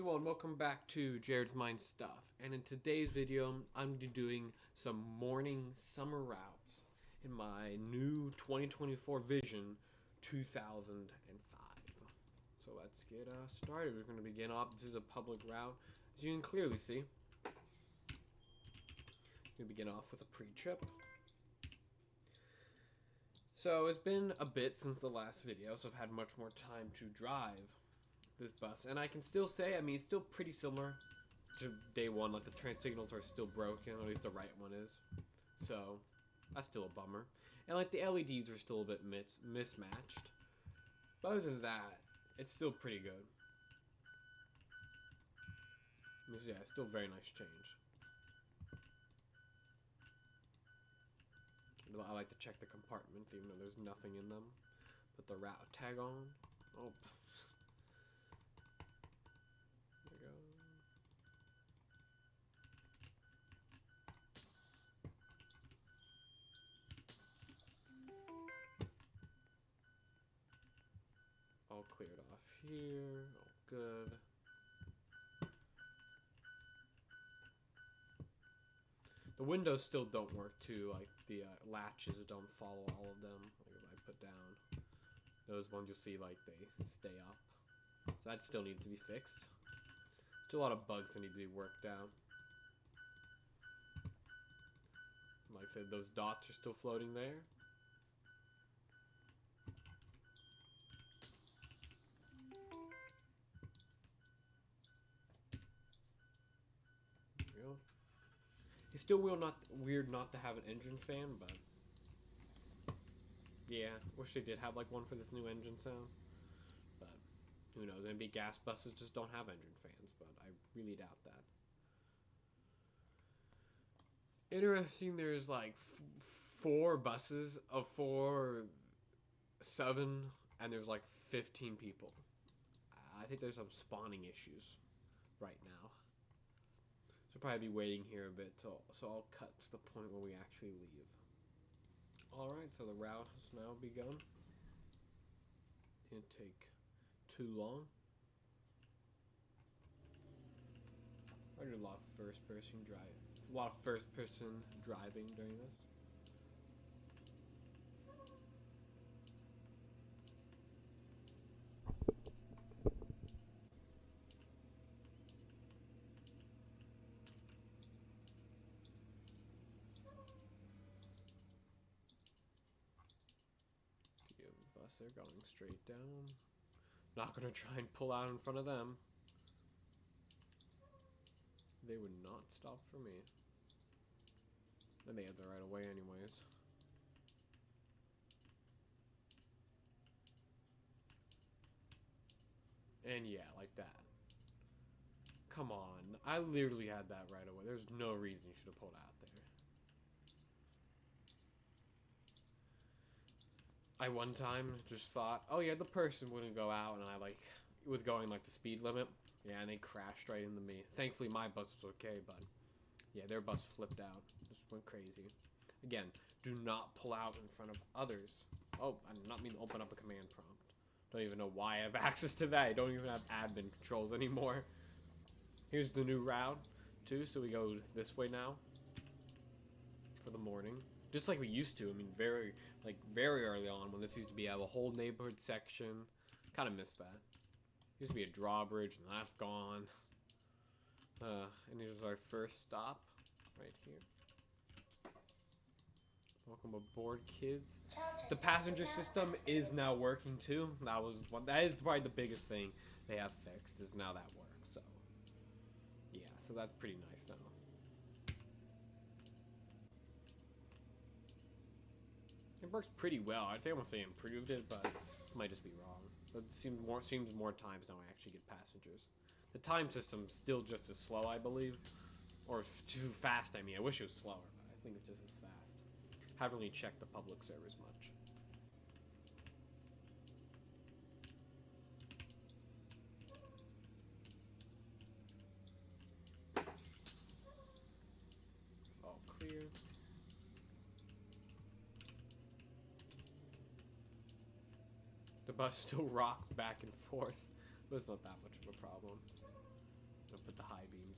Everyone, welcome back to Jared's Mind Stuff, and in today's video I'm doing some morning summer routes in my new 2024 Vision 2005. So let's get started. We're going to begin off. This is a public route, as you can clearly see. We begin off with a pre-trip. So it's been a bit since the last video, so I've had much more time to drive this bus, and I can still say, I mean, it's still pretty similar to day one. Like, the turn signals are still broken, or at least the right one is, so that's still a bummer. And like, the LEDs are still a bit mismatched, but other than that, it's still pretty good. Yeah, still very nice change. I like to check the compartments, even though there's nothing in them. Put the route tag on. Oh, there we go. All cleared off here. All good. The windows still don't work too. Like, the latches don't follow all of them. Like, if I put down those ones, you'll see like they stay up. So that still needs to be fixed. Still a lot of bugs that need to be worked out. Like I said, those dots are still floating there. It's still weird not to have an engine fan, but yeah, wish they did have like one for this new engine sound. But who knows? Maybe gas buses just don't have engine fans, but I really doubt that. Interesting. There's like four buses of 7, and there's like 15 people. I think there's some spawning issues right now. So probably be waiting here a bit, so I'll cut to the point where we actually leave. Alright, so the route has now begun. Didn't take too long. I did a lot of first-person driving. A lot of first-person driving during this. The bus, they're going straight down. Not gonna try and pull out in front of them. They would not stop for me. And they had the right of way anyways. And yeah, like that. Come on. I literally had that right away. There's no reason you should have pulled out there. I one time just thought, oh yeah, the person wouldn't go out, and I was going like the speed limit. Yeah, and they crashed right into me. Thankfully my bus was okay, but yeah, their bus flipped out. Just went crazy. Again, do not pull out in front of others. Oh, I did not mean to open up a command prompt. Don't even know why I have access to that. I don't even have admin controls anymore. Here's the new route, too, so we go this way now for the morning. Just like we used to. I mean, very early on, when this used to be a whole neighborhood section. Kind of miss that. Used to be a drawbridge, and that's gone. And here's our first stop, right here. Welcome aboard, kids. The passenger system is now working too. That is probably the biggest thing they have fixed, is now that works. So yeah, so that's pretty nice now. It works pretty well. I think I won't say improved it, but it might just be wrong. But it seems more times now I actually get passengers. The time system's still just as slow, I believe. Or too fast, I mean. I wish it was slower, but I think it's just as fast. Haven't really checked the public service much. All clear. The bus still rocks back and forth, but it's not that much of a problem.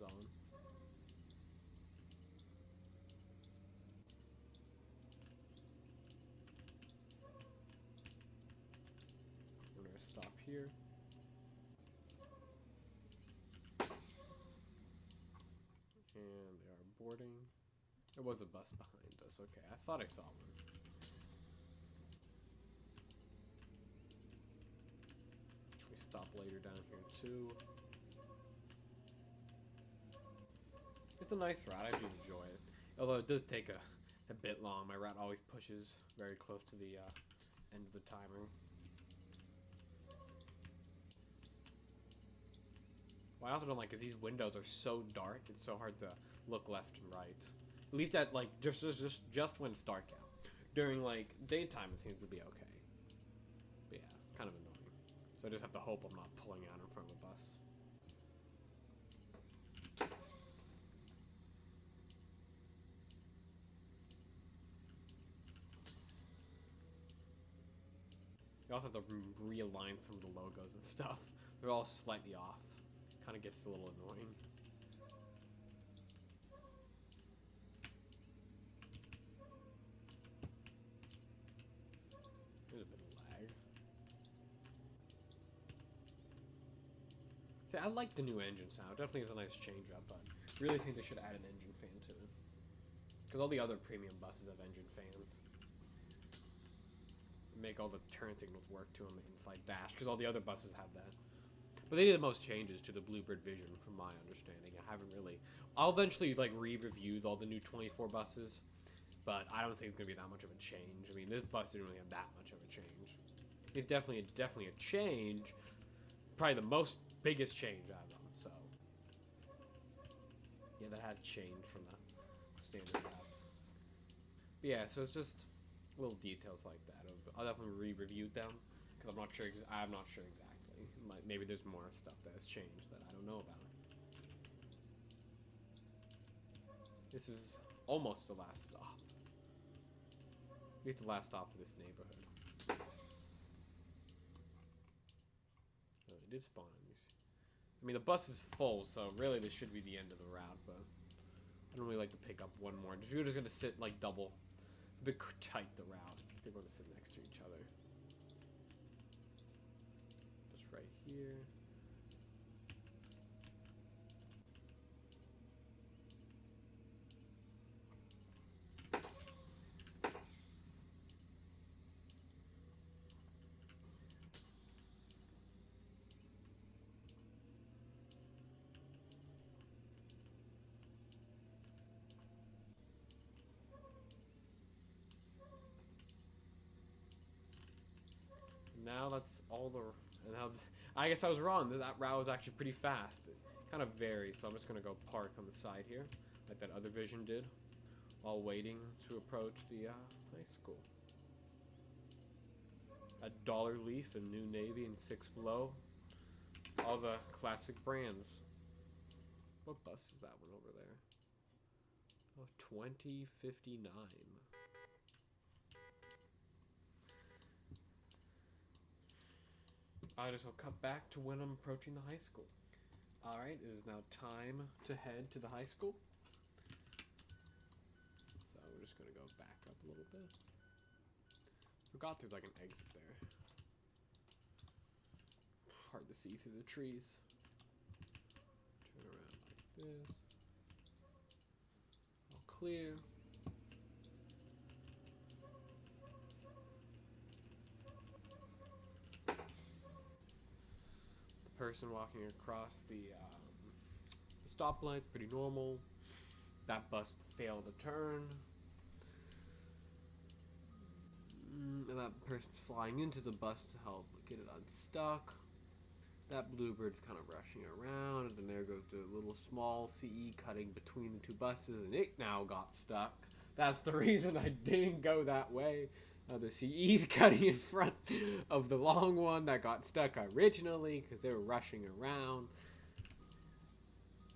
on. We're gonna stop here. And they are boarding. There was a bus behind us. Okay, I thought I saw one. We stop later down here too. It's a nice route. I do enjoy it. Although it does take a bit long. My route always pushes very close to the end of the timer. What I also don't like is these windows are so dark. It's so hard to look left and right. At least at like just when it's dark out. During like daytime, it seems to be okay. But yeah, kind of annoying. So I just have to hope I'm not pulling out in front of a bus. You also have to realign some of the logos and stuff. They're all slightly off. Kind of gets a little annoying. There's a bit of lag. See, I like the new engine sound. Definitely is a nice change up, but I really think they should add an engine fan to it. Because all the other premium buses have engine fans. Make all the turn signals work to them in like dash, because all the other buses have that. But they did the most changes to the Bluebird Vision, from my understanding. I haven't really. I'll eventually like re-review all the new 24 buses, but I don't think it's gonna be that much of a change. I mean, this bus didn't really have that much of a change. It's definitely a change. Probably the biggest change out of them. So yeah, that has changed from the standard routes. But yeah, so it's just little details like that. I'll definitely re-review them because I'm not sure exactly. Maybe there's more stuff that has changed that I don't know about. This is almost the last stop. At least the last stop for this neighborhood. Oh, it did spawn on these. I mean, the bus is full, so really this should be the end of the route, but I don't really like to pick up one more. We're just gonna sit like double. It's a bit tight, the route. They're going to sit next to each other. Just right here. Now that's all the. And now, I guess I was wrong. That route was actually pretty fast. It kind of varies, so I'm just gonna go park on the side here, like that other Vision did, while waiting to approach the high school. A Dollar Leaf, a New Navy, and Six Below. All the classic brands. What bus is that one over there? Oh, 2059. I just will cut back to when I'm approaching the high school. Alright, it is now time to head to the high school. So we're just going to go back up a little bit. Forgot there's like an exit there. Hard to see through the trees. Turn around like this. All clear. Person walking across the stoplight, pretty normal. That bus failed a turn. And that person's flying into the bus to help get it unstuck. That Bluebird's kind of rushing around, and then there goes the little small CE cutting between the two buses, and it now got stuck. That's the reason I didn't go that way. The CE's cutting in front of the long one that got stuck originally because they were rushing around.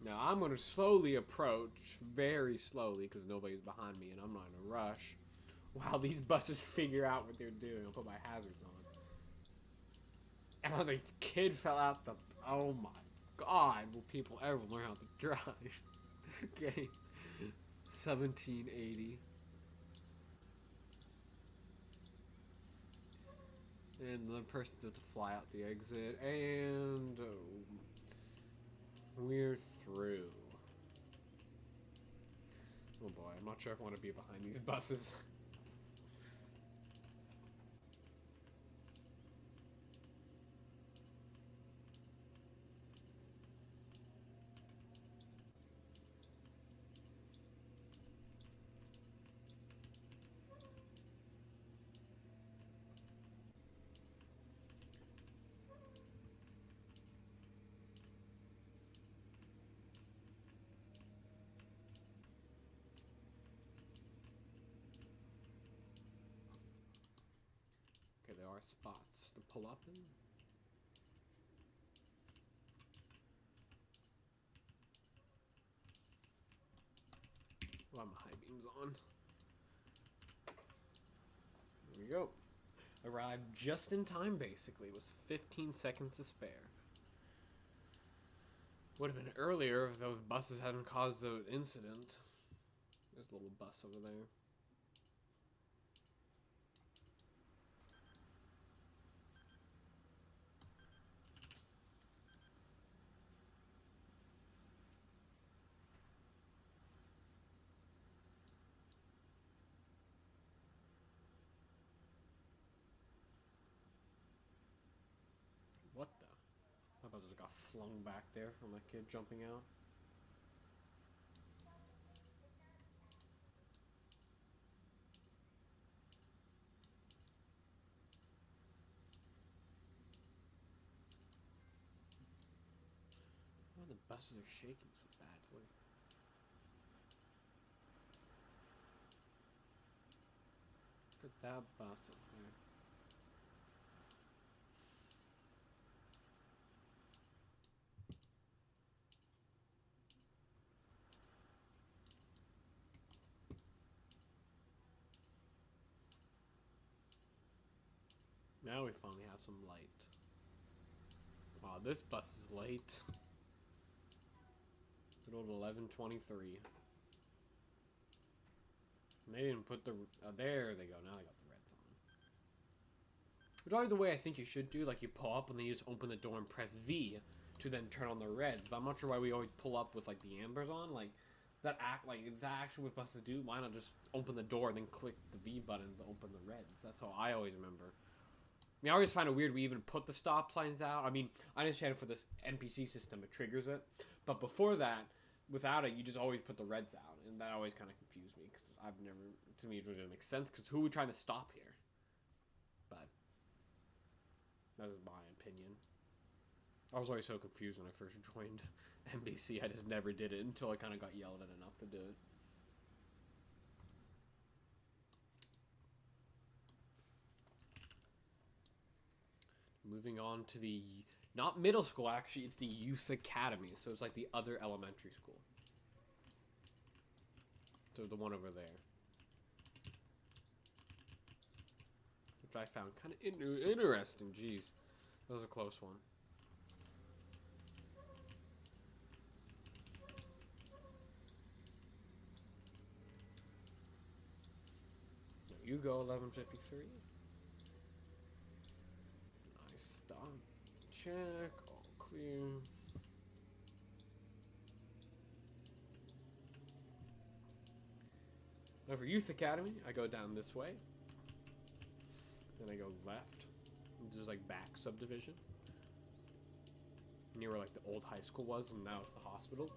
Now I'm going to slowly approach, very slowly, because nobody's behind me and I'm not in a rush, while these buses figure out what they're doing. I'll put my hazards on. And the kid fell out the... Oh my God, will people ever learn how to drive? Okay. 1780. And the person has to fly out the exit, and we're through. Oh boy, I'm not sure if I want to be behind these buses. Okay, there are spots to pull up in. Oh, my high beams on. There we go. Arrived just in time, basically. It was 15 seconds to spare. Would have been earlier if those buses hadn't caused the incident. There's a little bus over there. What the? I thought I just got flung back there from a kid jumping out. Why the buses are shaking so badly? Look at that bus up there. Now we finally have some light. Wow, this bus is late. Good old 11:23. They didn't put the... there they go. Now they got the reds on. Which is always the way I think you should do. Like, you pull up and then you just open the door and press V to then turn on the reds. But I'm not sure why we always pull up with, like, the ambers on. Like, that is that actually what buses do? Why not just open the door and then click the V button to open the reds? That's how I always remember. I mean, I always find it weird we even put the stop signs out. I mean, I understand for this NPC system, it triggers it. But before that, without it, you just always put the reds out. And that always kind of confused me. Because I've never, to me, it doesn't make sense. Because who are we trying to stop here? But, that is my opinion. I was always so confused when I first joined NBC. I just never did it until I kind of got yelled at enough to do it. Moving on to the, not middle school actually, it's the youth academy. So it's like the other elementary school. So the one over there. Which I found kind of interesting. Jeez. That was a close one. You go 11:53. Nice stop. Check. All clear. Now for Youth Academy, I go down this way. Then I go left. There's like back subdivision. Near where like the old high school was, and now it's the hospital.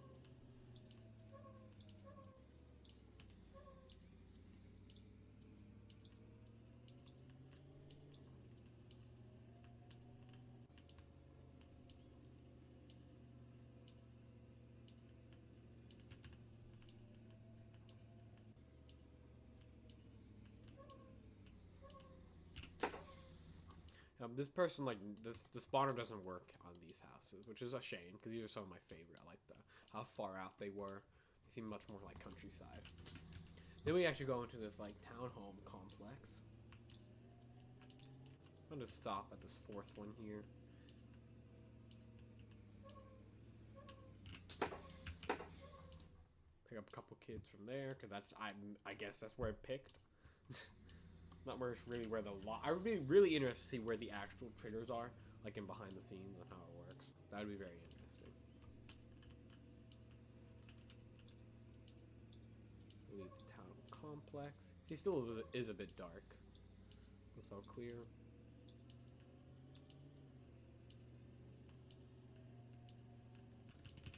This person, like, the spawner doesn't work on these houses, which is a shame, because these are some of my favorite. I like how far out they were. They seem much more like countryside. Then we actually go into this, like, townhome complex. I'm going to stop at this fourth one here. up a couple kids from there, because that's, I guess that's where I picked. Not where it's really where the lot. I would be really interested to see where the actual triggers are, like in behind the scenes and how it works. That would be very interesting. Leave the town complex. He still is a bit dark. It's all clear.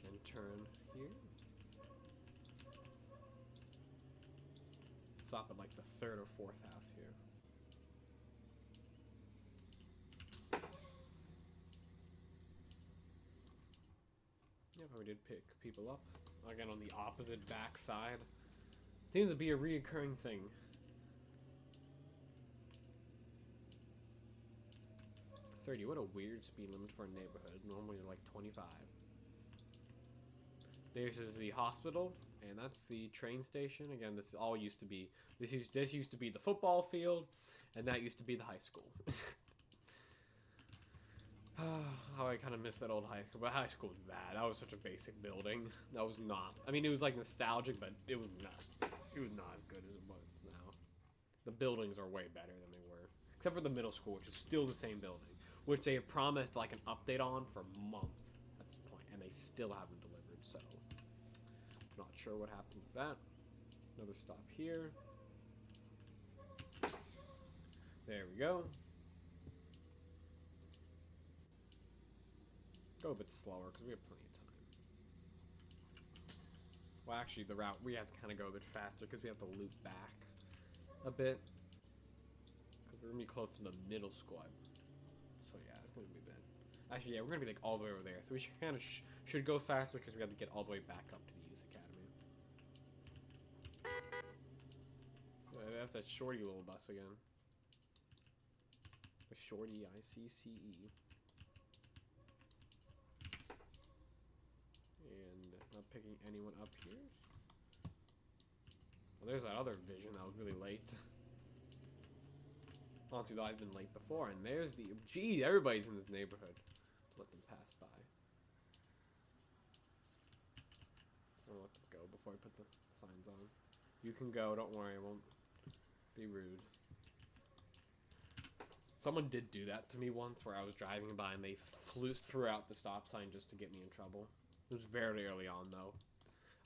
And turn here. Stop at like the third or fourth house here. Yep, we did pick people up. Again, on the opposite back side. Seems to be a reoccurring thing. 30, what a weird speed limit for a neighborhood. Normally like 25. This is the hospital, and that's the train station. Again, this all used to be, this used to be the football field, and that used to be the high school. How I kind of miss that old high school, but high school was bad. That was such a basic building. That was not, I mean, it was like nostalgic, but it was not as good as it was now. The buildings are way better than they were, except for the middle school, which is still the same building, which they have promised like an update on for months at this point, and they still haven't delivered, so not sure what happened with that. Another stop here. There we go. Go a bit slower because we have plenty of time. Well, actually, the route, we have to kind of go a bit faster because we have to loop back a bit. Because we're going to be close to the middle school. So, yeah, it's going to be a bit. Actually, yeah, we're going to be like all the way over there. So we should kind of should go faster because we have to get all the way back up to the youth academy. That's that shorty little bus again. The shorty ICCE. And not picking anyone up here. Well, there's that other vision that was really late. Honestly, though, I've been late before. And there's the... Gee, everybody's in this neighborhood. Let them pass by. I'll let them go before I put the signs on. You can go, don't worry, I won't be rude. Someone did do that to me once where I was driving by and they threw out the stop sign just to get me in trouble. It was very early on, though.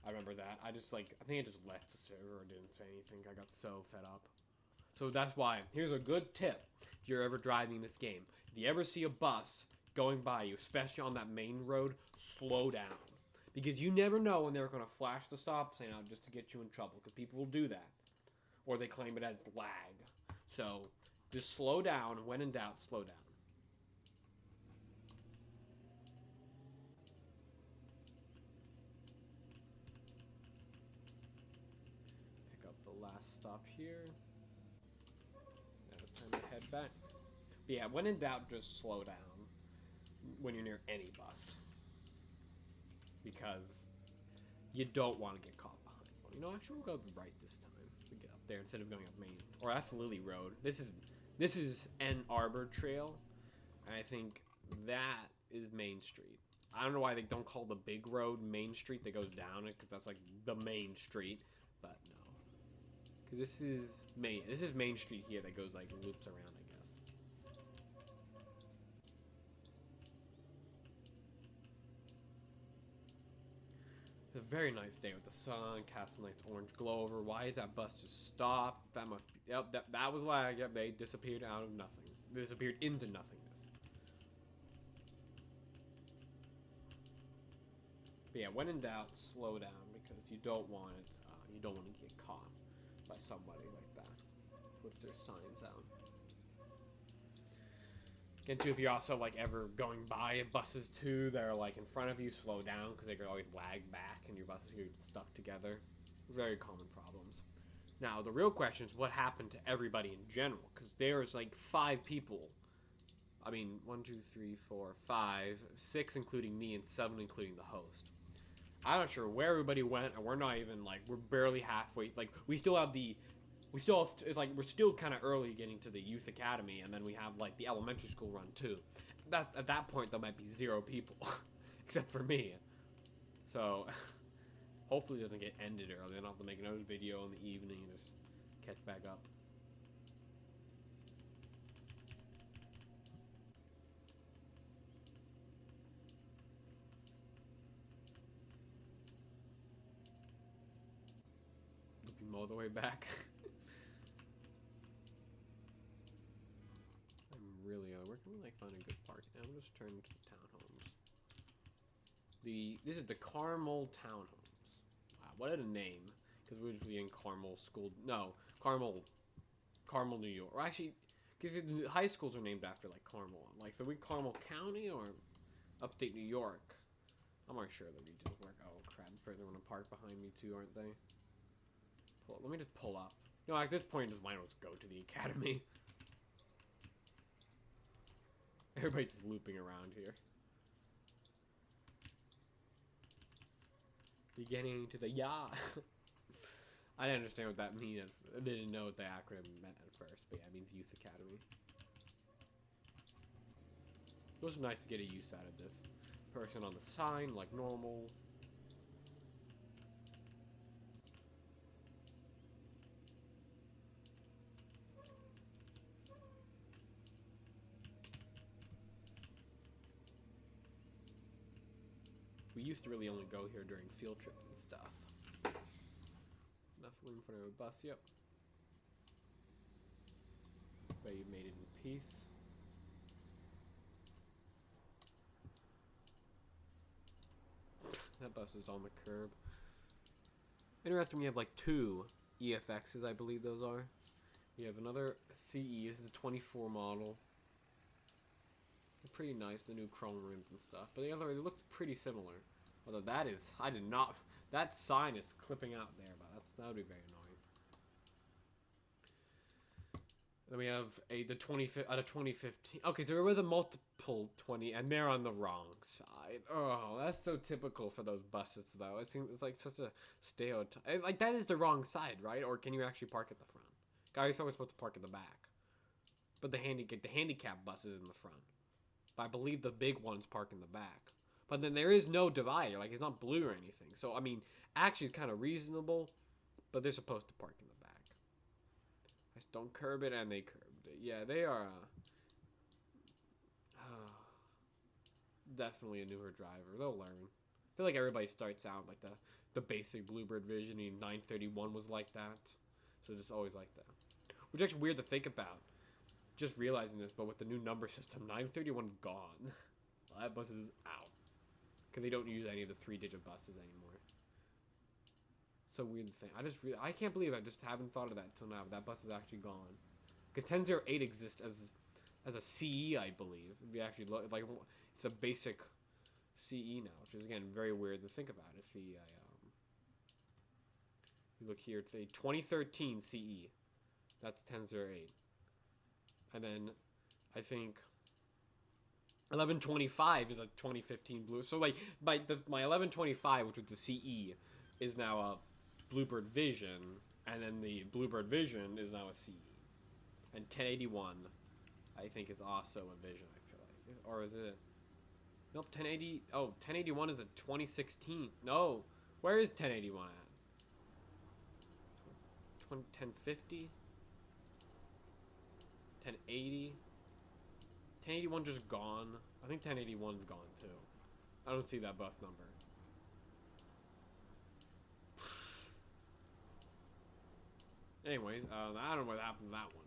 I remember that. I think I just left the server and didn't say anything. I got so fed up. So that's why. Here's a good tip if you're ever driving this game. If you ever see a bus going by you, especially on that main road, slow down. Because you never know when they're going to flash the stop sign out just to get you in trouble. Because people will do that. Or they claim it as lag. So just slow down. When in doubt, slow down. Last stop here. Now it's time to head back. But yeah, when in doubt, just slow down when you're near any bus. Because you don't want to get caught behind one. You know, actually we'll go right this time to get up there instead of going up Main. Or that's Lily Road. This is Ann Arbor Trail. And I think that is Main Street. I don't know why they don't call the big road Main Street that goes down it, because that's like the main street. But no. Because this is Main Street here that goes like loops around, I guess. It's a very nice day with the sun casting a nice orange glow over. Why is that bus just stopped? That must be, yep, that was lag. Yep, they disappeared out of nothing. They disappeared into nothingness. But yeah, when in doubt, slow down because you don't want it. You don't want to get caught by somebody like that with their signs out. And too, if you're also like ever going by buses too that are like in front of you, slow down because they could always lag back and your buses get stuck together. Very common problems. Now the real question is what happened to everybody in general, because there's like 5 people. I mean 1, 2, 3, 4, 5, 6 including me and 7 including the host. I'm not sure where everybody went, and we're not even, like, we're barely halfway. Like, we're still kind of early getting to the youth academy, and then we have, like, the elementary school run, too. At that point, there might be 0 people, except for me. So, Hopefully it doesn't get ended early. I don't have to make another video in the evening and just catch back up. Looping all the way back. I'm really, where can we like find a good park? I'm just turning to the townhomes. This is the Carmel Townhomes. Wow, what a name. Because we're usually in Carmel School. No, Carmel, New York. Or actually, because the high schools are named after like Carmel. Like, so we Carmel County or upstate New York. I'm not sure the regions work. Oh crap! They're gonna park behind me too, aren't they? Let me just pull up. No, at this point, just might as well go to the academy. Everybody's just looping around here. Beginning to the I didn't understand what that meant. I didn't know what the acronym meant at first, but yeah, it means Youth Academy. It was nice to get a use out of this. Person on the sign, like normal. We used to really only go here during field trips and stuff. Enough room for a bus, yep. But you made it in peace. That bus is on the curb. Interesting, we have like 2 EFXs, I believe those are. We have another CE, this is a 24 model. They're pretty nice, the new chrome rims and stuff. But the other, they look pretty similar. Although that is, I did not, that sign is clipping out there, but that would be very annoying. Then we have the 2015. Okay, so there was a multiple 20, and they're on the wrong side. Oh, that's so typical for those buses, though. It seems it's like such a stereotype. Like that is the wrong side, right? Or can you actually park at the front? Guys, thought we're supposed to park at the back, but the handicap bus is in the front. But I believe the big ones park in the back. But then there is no divider, like it's not blue or anything. So I mean, actually, it's kind of reasonable, but they're supposed to park in the back. I just don't curb it, and they curbed it. Yeah, they are definitely a newer driver. They'll learn. I feel like everybody starts out like the basic Bluebird Vision. 931 was like that, so it's just always like that. Which is actually weird to think about. Just realizing this, but with the new number system, 931 is gone. Well, that bus is out. Because they don't use any of the 3-digit buses anymore. So weird thing. I can't believe I just haven't thought of that until now. That bus is actually gone. Because 1008 exists as a CE, I believe. If you actually look, like it's a basic CE now, which is again very weird to think about. If you look here, it's a 2013 CE. That's 1008. And then I think 1125 is a 2015 blue. So like my 1125, which was the CE, is now a Bluebird Vision, and then the Bluebird Vision is now a CE. And 1081, I think, is also a Vision. I feel like, or is it? Nope. 1080. Oh, 1081 is a 2016. No, where is 1081 at? 1050. 1080. 1081 just gone. I think 1081's gone too. I don't see that bus number. Anyways, I don't know what happened to that one.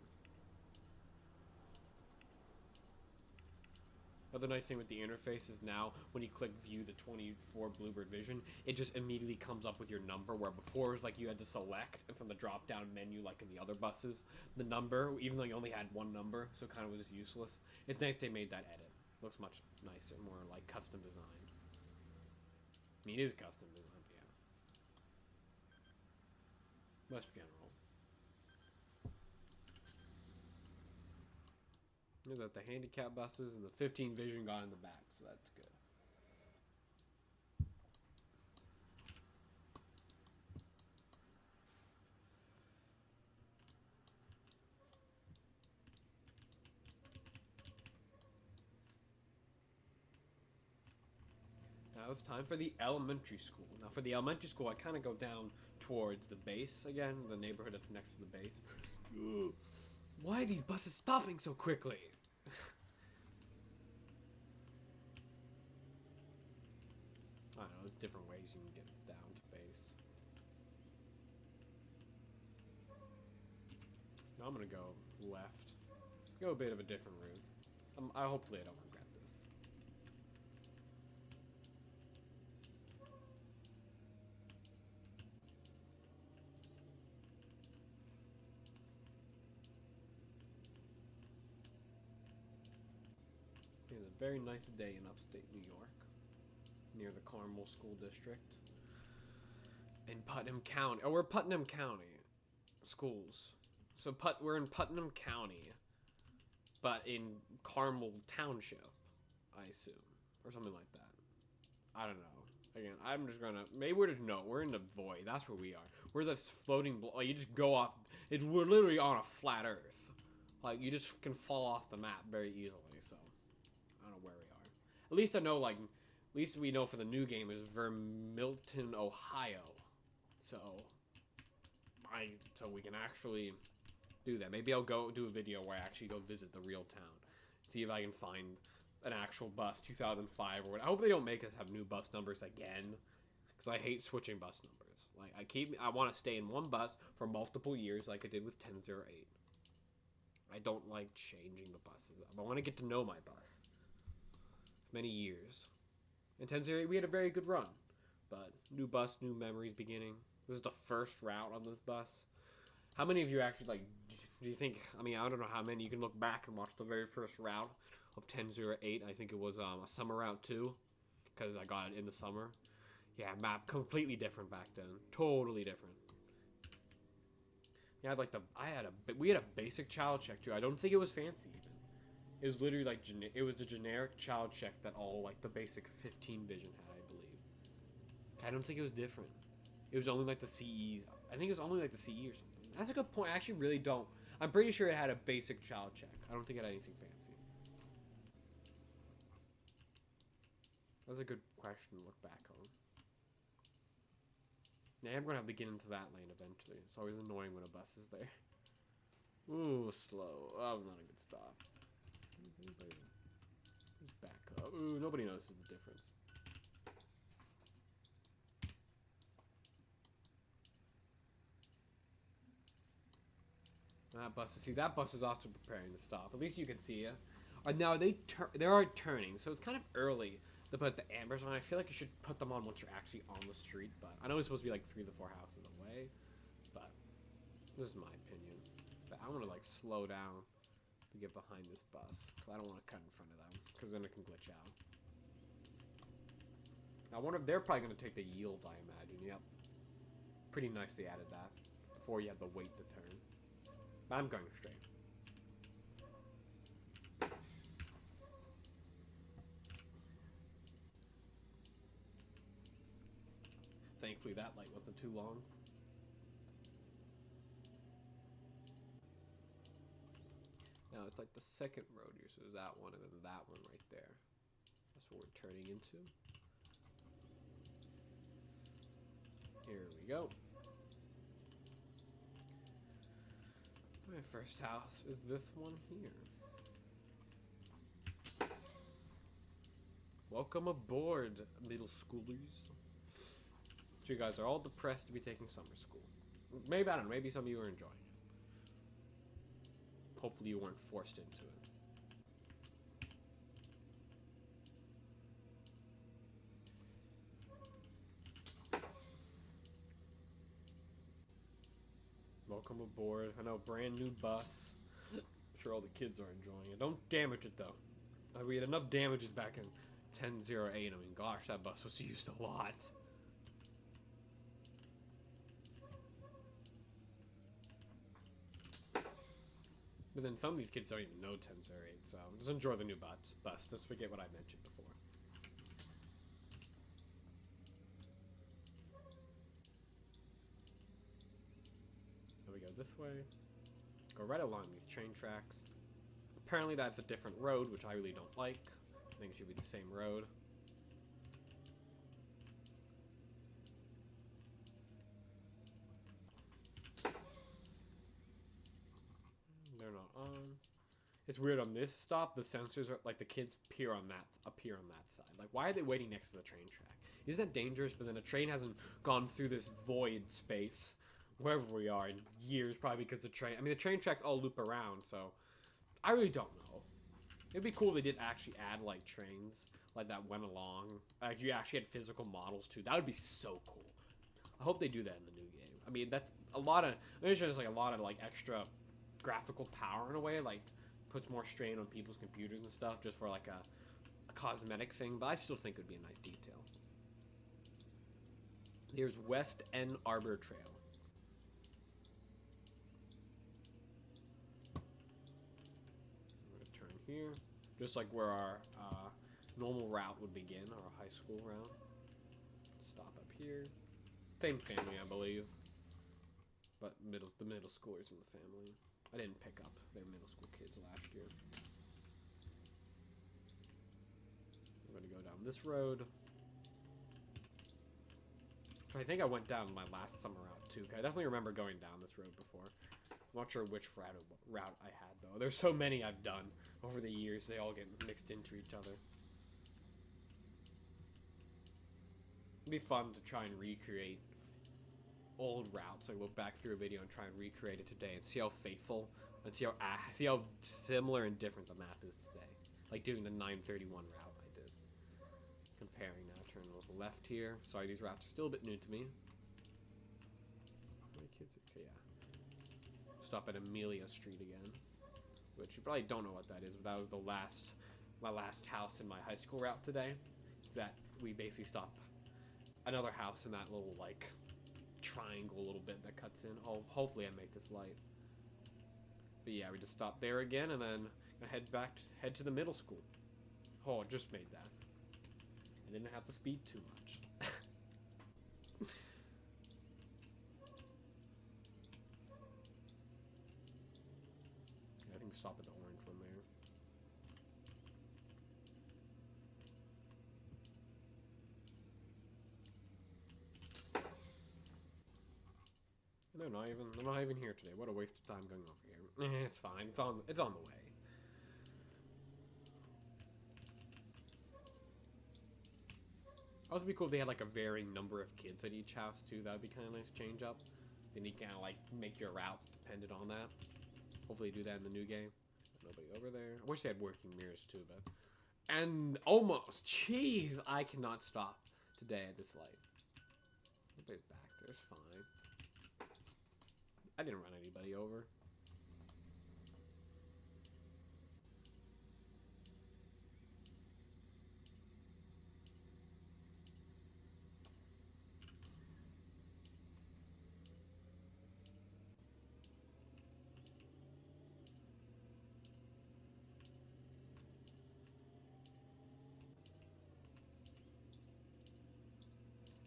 Other nice thing with the interface is now when you click view the 24 Bluebird Vision, it just immediately comes up with your number, where before it was like you had to select, and from the drop down menu like in the other buses, the number, even though you only had one number, so it kind of was just useless. It's nice they made that edit. Looks much nicer, more like custom designed. I mean, it is custom designed, yeah. Less general. You know that the handicap buses and the 15 Vision got in the back, so that's good. it's time for the elementary school. Now, for the elementary school, I kind of go down towards the base again, the neighborhood that's next to the base. Why are these buses stopping so quickly? I don't know, there's different ways you can get down to base. Now I'm gonna go left. Go a bit of a different route. Hopefully I don't regret this. It's a very nice day in upstate New York, near the Carmel School District. In Putnam County. Oh, we're Putnam County schools. So we're in Putnam County, but in Carmel Township, I assume, or something like that. I don't know. Again, I'm just gonna. Maybe we're just we're in the void. That's where we are. We're the floating. Like, you just go off. We're literally on a flat Earth. Like, you just can fall off the map very easily. So I don't know where we are. At least I know. Like, at least we know for the new game is Vermilton, Ohio. So we can actually do that. Maybe I'll go do a video where I actually go visit the real town, see if I can find an actual bus 2005 or what. I hope they don't make us have new bus numbers again, because I hate switching bus numbers. Like, I want to stay in one bus for multiple years, like I did with 1008. I don't like changing the buses up. I want to get to know my bus. Many years. In 1008 we had a very good run, but new bus, new memories beginning. This is the first route on this bus. How many of you actually, like, do you think, I mean, I don't know how many, you can look back and watch the very first route of 1008. I think it was a summer route too, because I got it in the summer. Yeah, map completely different back then. Totally different. Yeah, we had a basic child check too. I don't think it was fancy even. It was literally like, it was a generic child check that all, like, the basic 15 vision had, I believe. I don't think it was different. It was only like the CE. I think it was only like the CE or something. That's a good point. I actually really don't. I'm pretty sure it had a basic child check. I don't think it had anything fancy. That's a good question to look back on. Yeah, I'm going to have to get into that lane eventually. It's always annoying when a bus is there. Ooh, slow. Oh, that was not a good stop. Let's back up. Ooh, nobody notices the difference. That bus is also preparing to stop. At least you can see it. Now they are turning, so it's kind of early to put the ambers on. I feel like you should put them on once you're actually on the street, but I know it's supposed to be like 3 to 4 houses away, but this is my opinion. But I want to, like, slow down to get behind this bus, because I don't want to cut in front of them, because then it can glitch out. Now, I wonder if they're probably going to take the yield, I imagine. Yep. Pretty nice they added that, before you had to wait to turn. I'm going straight. Thankfully that light wasn't too long. Now it's like the second road here, so there's that one and then that one right there. That's what we're turning into. Here we go. My first house is this one here. Welcome aboard, middle schoolers. So you guys are all depressed to be taking summer school. Maybe, I don't know, maybe some of you are enjoying it. Hopefully you weren't forced into it. Welcome aboard. I know, brand new bus. I'm sure all the kids are enjoying it. Don't damage it though. We had enough damages back in 1008. I mean, gosh, that bus was used a lot. But then some of these kids don't even know 1008, so just enjoy the new bus. Just forget what I mentioned before. So we go this way. Go right along these train tracks. Apparently that's a different road, which I really don't like. I think it should be the same road. It's weird on this stop. The sensors are like the kids appear on that side. Like, why are they waiting next to the train track? Isn't that dangerous? But then a train hasn't gone through this void space wherever we are in years, probably because the train. I mean, the train tracks all loop around, so I really don't know. It'd be cool if they did actually add like trains like that went along. Like you actually had physical models too. That would be so cool. I hope they do that in the new game. I mean, that's a lot of. There's just like a lot of like extra graphical power in a way. Like puts more strain on people's computers and stuff just for like a cosmetic thing. But I still think it would be a nice detail. Here's West End Arbor Trail. I'm gonna turn here, just like where our normal route would begin, our high school route. Stop up here. Same family, I believe, but the middle schoolers in the family. I didn't pick up their middle school kids last year. I'm gonna go down this road. I think I went down my last summer route too. I definitely remember going down this road before. I'm not sure which route I had though. There's so many I've done over the years. They all get mixed into each other. It'd be fun to try and recreate old routes. Like look back through a video and try and recreate it today and see how faithful and see how similar and different the map is today. Like doing the 931 route I did. Comparing now, turn a little left here. Sorry, these routes are still a bit new to me. Okay, yeah. Stop at Amelia Street again, which you probably don't know what that is, but that was my last house in my high school route today. Is that we basically stop another house in that little like triangle a little bit that cuts in. Oh, hopefully I make this light. But yeah, we just stopped there again and then head to the middle school. Oh, I just made that. I didn't have to speed too much. I think stop at the orange one there. They're not even here today. What a waste of time going over here. It's fine. It's on the way. Also, be cool if they had like a varying number of kids at each house too. That would be kind of nice change up. Then you kind of like make your routes dependent on that. Hopefully, do that in the new game. Nobody over there. I wish they had working mirrors too, but and almost. Jeez, I cannot stop today at this light. Nobody's back there. It's fine. I didn't run anybody over.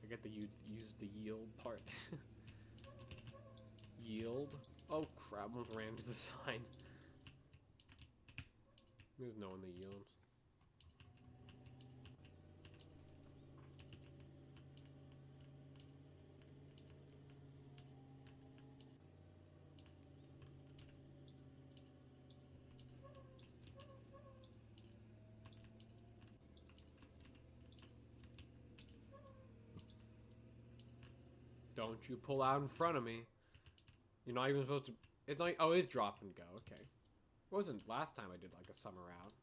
I get the use the yield part. Yield. Oh crap! Almost ran to the sign. There's no one that yields. Don't you pull out in front of me. You're not even supposed to... It's like... Oh, it's drop and go. Okay. It wasn't last time I did like a summer route.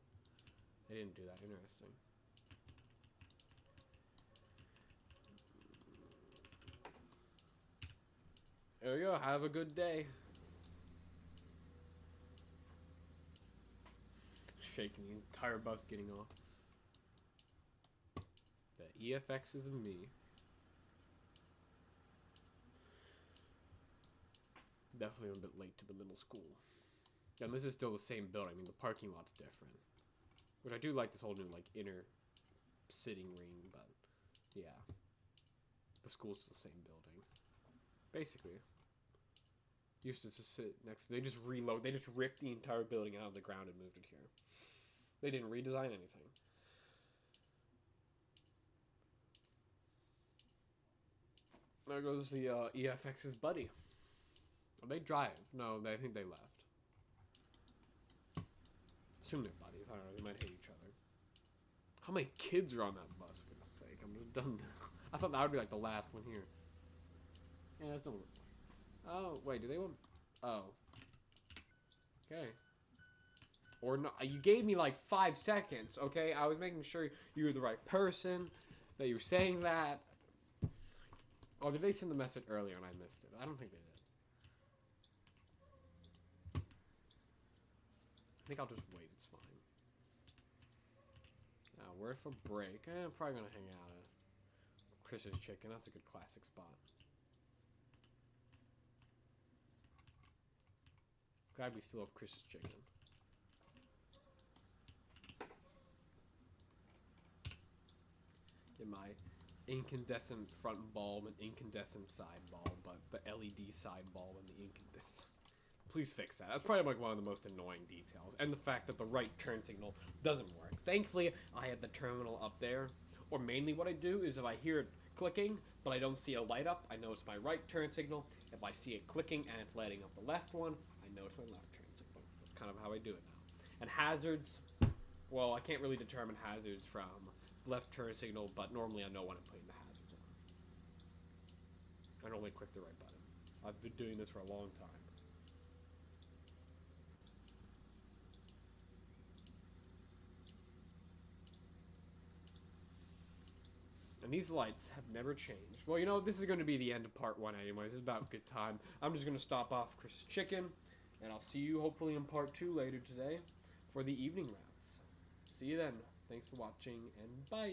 I didn't do that. Interesting. There we go. Have a good day. Shaking the entire bus getting off. The EFX is in me. Definitely a bit late to the middle school. And this is still the same building. I mean, the parking lot's different. Which I do like this whole new, like, inner sitting ring, but yeah. The school's the same building. Basically. Used to just sit next to... They just ripped the entire building out of the ground and moved it here. They didn't redesign anything. There goes the EFX's buddy. Oh, they drive. No, I think they left. assume they're buddies. I don't know. They might hate each other. How many kids are on that bus, for goodness sake? I'm just done now. I thought that would be like the last one here. Yeah, that's no. Oh, wait, do they want... Oh. Okay. Or not. You gave me like 5 seconds, okay? I was making sure you were the right person, that you were saying that. Oh, did they send the message earlier and I missed it? I don't think they did. I think I'll just wait. It's fine. Now, where for break? I'm probably going to hang out at Chris's Chicken. That's a good classic spot. Glad we still have Chris's Chicken. Get my incandescent front bulb and incandescent side bulb, but the LED side bulb and the incandescent. Please fix that. That's probably like one of the most annoying details. And the fact that the right turn signal doesn't work. Thankfully, I have the terminal up there. Or mainly what I do is if I hear it clicking, but I don't see a light up, I know it's my right turn signal. If I see it clicking and it's lighting up the left one, I know it's my left turn signal. That's kind of how I do it now. And hazards, well, I can't really determine hazards from left turn signal, but normally I know when I'm putting the hazards on. I normally click the right button. I've been doing this for a long time. And these lights have never changed. Well, you know, this is going to be the end of part 1 anyway. This is about good time. I'm just going to stop off Chris's Chicken, and I'll see you hopefully in part 2 later today for the evening routes. See you then. Thanks for watching, and bye!